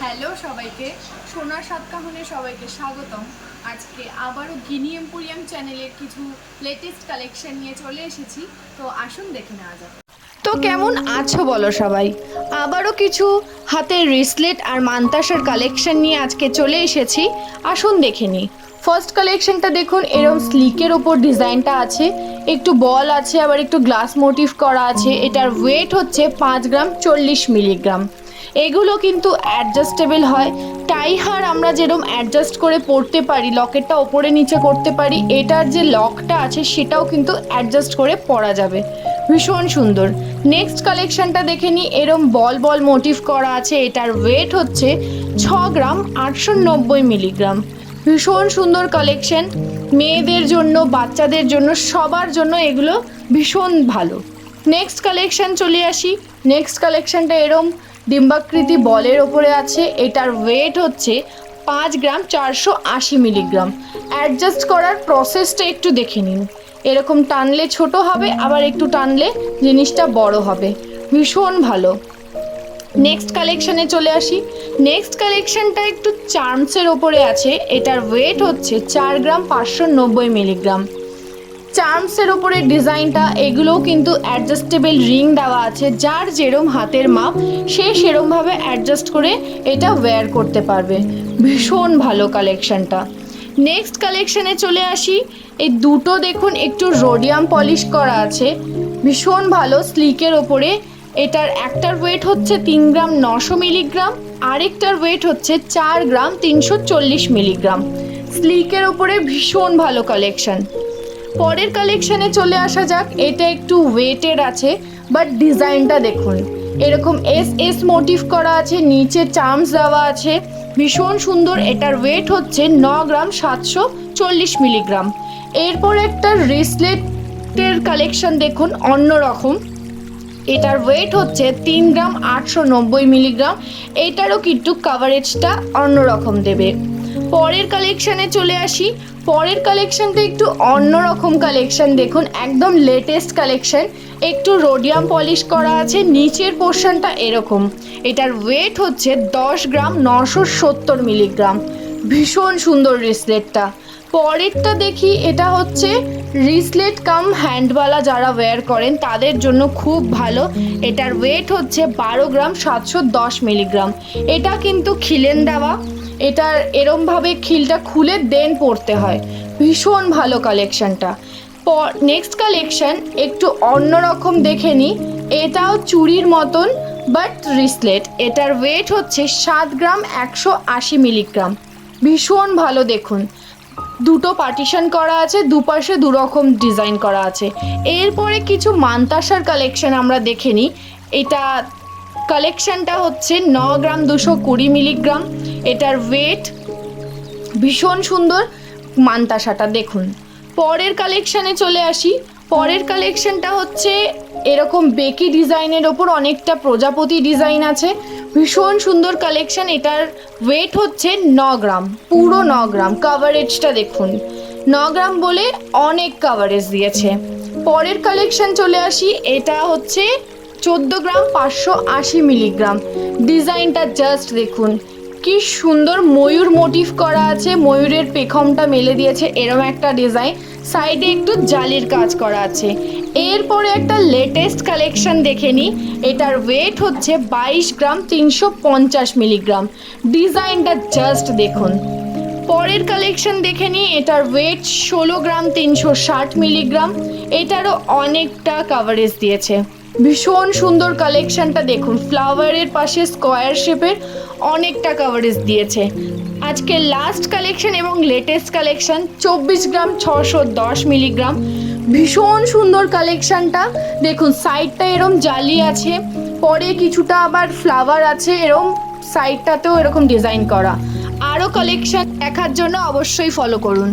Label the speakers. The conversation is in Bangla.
Speaker 1: হ্যালো সবাইকে, সোনার সাতকাহনে সবাইকে স্বাগতম। আজকে আবারও গিনি এম্পোরিয়াম চ্যানেলের কিছু লেটেস্ট কালেকশন নিয়ে চলে এসেছি, তো আসুন দেখে নেওয়া যাক। তো কেমন আছো বলো সবাই? আবারও কিছু হাতের রিসলেট আর মান্তাসার কালেকশন নিয়ে আজকে চলে এসেছি, আসুন দেখে নিই। ফার্স্ট কালেকশনটা দেখুন, এরকম স্লিকের ওপর ডিজাইনটা আছে, একটু বল আছে, আবার একটু গ্লাস মোটিভ করা আছে। এটার ওয়েট হচ্ছে 5 গ্রাম 40 মিলিগ্রাম। এগুলো কিন্তু অ্যাডজাস্টেবল হয়, টাই হার আমরা যেরকম অ্যাডজাস্ট করে পরতে পারি, লকেটটা ওপরে নিচে করতে পারি, এটার যে লকটা আছে সেটাও কিন্তু অ্যাডজাস্ট করে পরা যাবে। ভীষণ সুন্দর। নেক্সট কালেকশনটা দেখে নিই, এরম বল বল মোটিভ করা আছে। এটার ওয়েট হচ্ছে 6 গ্রাম 890 মিলিগ্রাম। ভীষণ সুন্দর কালেকশন, মেয়েদের জন্য, বাচ্চাদের জন্য, সবার জন্য এগুলো ভীষণ ভালো। নেক্সট কালেকশন চলে আসি। নেক্সট কালেকশনটা এরম ডিম্বাকৃতি বলের ওপরে আছে। এটার ওয়েট হচ্ছে 5 গ্রাম 480 মিলিগ্রাম। অ্যাডজাস্ট করার প্রসেসটা একটু দেখে নিন। এরকম টানলে ছোট হবে, আবার একটু টানলে জিনিসটা বড় হবে। ভীষণ ভালো। নেক্সট কালেকশানে চলে আসি। নেক্সট কালেকশানটা একটু চার্মসের ওপরে আছে। এটার ওয়েট হচ্ছে 4 গ্রাম 590 মিলিগ্রাম। চার্মসের ওপরে ডিজাইনটা, এগুলোও কিন্তু অ্যাডজাস্টেবল রিং দেওয়া আছে, যার যেরম হাতের মাপ সে সেরমভাবে অ্যাডজাস্ট করে এটা ওয়্যার করতে পারবে। ভীষণ ভালো কালেকশানটা। নেক্সট কালেকশানে চলে আসি। এই দুটো দেখুন একটু রোডিয়াম পলিশ করা আছে, ভীষণ ভালো, স্লিকের ওপরে। এটার একটার ওয়েট হচ্ছে 3 গ্রাম 900 মিলিগ্রাম, আরেকটার ওয়েট হচ্ছে 4 গ্রাম 340 মিলিগ্রাম। স্লিকের ওপরে ভীষণ ভালো কালেকশান। পরের কালেকশানে চলে আসা যাক। এটা একটু ওয়েটের আছে, বাট ডিজাইনটা দেখুন, এরকম এস এস মোটিভ করা আছে, নিচে চার্মস দেওয়া আছে, ভীষণ সুন্দর। এটার ওয়েট হচ্ছে 9 গ্রাম 740 মিলিগ্রাম। এরপর একটা রিসলেটের কালেকশন দেখুন, অন্যরকম। এটার ওয়েট হচ্ছে 3 গ্রাম 890 মিলিগ্রাম। এটারও কিন্তু কাভারেজটা অন্যরকম দেবে। পরের কালেকশানে চলে আসি। পরের কালেকশানটা একটু অন্যরকম কালেকশান দেখুন, একদম লেটেস্ট কালেকশান। একটু রোডিয়াম পলিশ করা আছে, নিচের পোর্শনটা এরকম। এটার ওয়েট হচ্ছে 10 গ্রাম 970 মিলিগ্রাম। ভীষণ সুন্দর রিসলেটটা। পরেরটা দেখি, এটা হচ্ছে রিসলেট কাম হ্যান্ডওয়ালা, যারা ওয়্যার করেন তাদের জন্য খুব ভালো। এটার ওয়েট হচ্ছে 12 গ্রাম 710 মিলিগ্রাম। এটা কিন্তু খিলেন দেওয়া, এটার এরমভাবে খিলটা খুলে দেন পড়তে হয়। ভীষণ ভালো কালেকশানটা। নেক্সট কালেকশান একটু অন্যরকম দেখে নিই। এটাও চুড়ির মতন, বাট রিসলেট। এটার ওয়েট হচ্ছে 7 গ্রাম 180 মিলিগ্রাম। ভীষণ ভালো দেখুন, দুটো পার্টিশন করা আছে, দুপাশে দুরকম ডিজাইন করা আছে। এরপরে কিছু মান্তাসার কালেকশন আমরা দেখে নিই। এটা কালেকশানটা হচ্ছে 9 গ্রাম 220 মিলিগ্রাম। এটার ওয়েট ভীষণ সুন্দর। মান্তাসাটা দেখুন। পরের কালেকশানে চলে আসি। পরের কালেকশানটা হচ্ছে এরকম বেকি ডিজাইনের ওপর অনেকটা প্রজাপতি ডিজাইন আছে, ভীষণ সুন্দর কালেকশান। এটার ওয়েট হচ্ছে 9 গ্রাম, পুরো 9 গ্রাম। কাভারেজটা দেখুন, 9 গ্রাম বলে অনেক কাভারেজ দিয়েছে। পরের কালেকশান চলে আসি। এটা হচ্ছে 14 গ্রাম 580 মিলিগ্রাম। ডিজাইনটা জাস্ট দেখুন, কি সুন্দর ময়ূর মোটিভ করা আছে, ময়ূরের পেখমটা মেলে দিয়েছে, এরম একটা ডিজাইন। সাইডে একটু জালির কাজ করা আছে। এরপরে একটা লেটেস্ট কালেকশন দেখে নিই। এটার ওয়েট হচ্ছে 22 গ্রাম 350 মিলিগ্রাম। ডিজাইনটা জাস্ট দেখুন। পরের কালেকশন দেখে নিই। এটার ওয়েট 16 গ্রাম 360 মিলিগ্রাম। এটারও অনেকটা কাভারেজ দিয়েছে। ভীষণ সুন্দর কালেকশনটা দেখুন, ফ্লাওয়ারের পাশে স্কোয়ার শেপের অনেকটা কাভারেজ দিয়েছে। আজকে লাস্ট কালেকশন এবং লেটেস্ট কালেকশন 24 গ্রাম 610 মিলিগ্রাম। ভীষণ সুন্দর কালেকশনটা দেখুন, সাইডটা এরম জালি আছে, পরে কিছুটা আবার ফ্লাওয়ার আছে, এরম সাইডটাতেও এরকম ডিজাইন করা। আরও কালেকশন দেখার জন্য অবশ্যই ফলো করুন।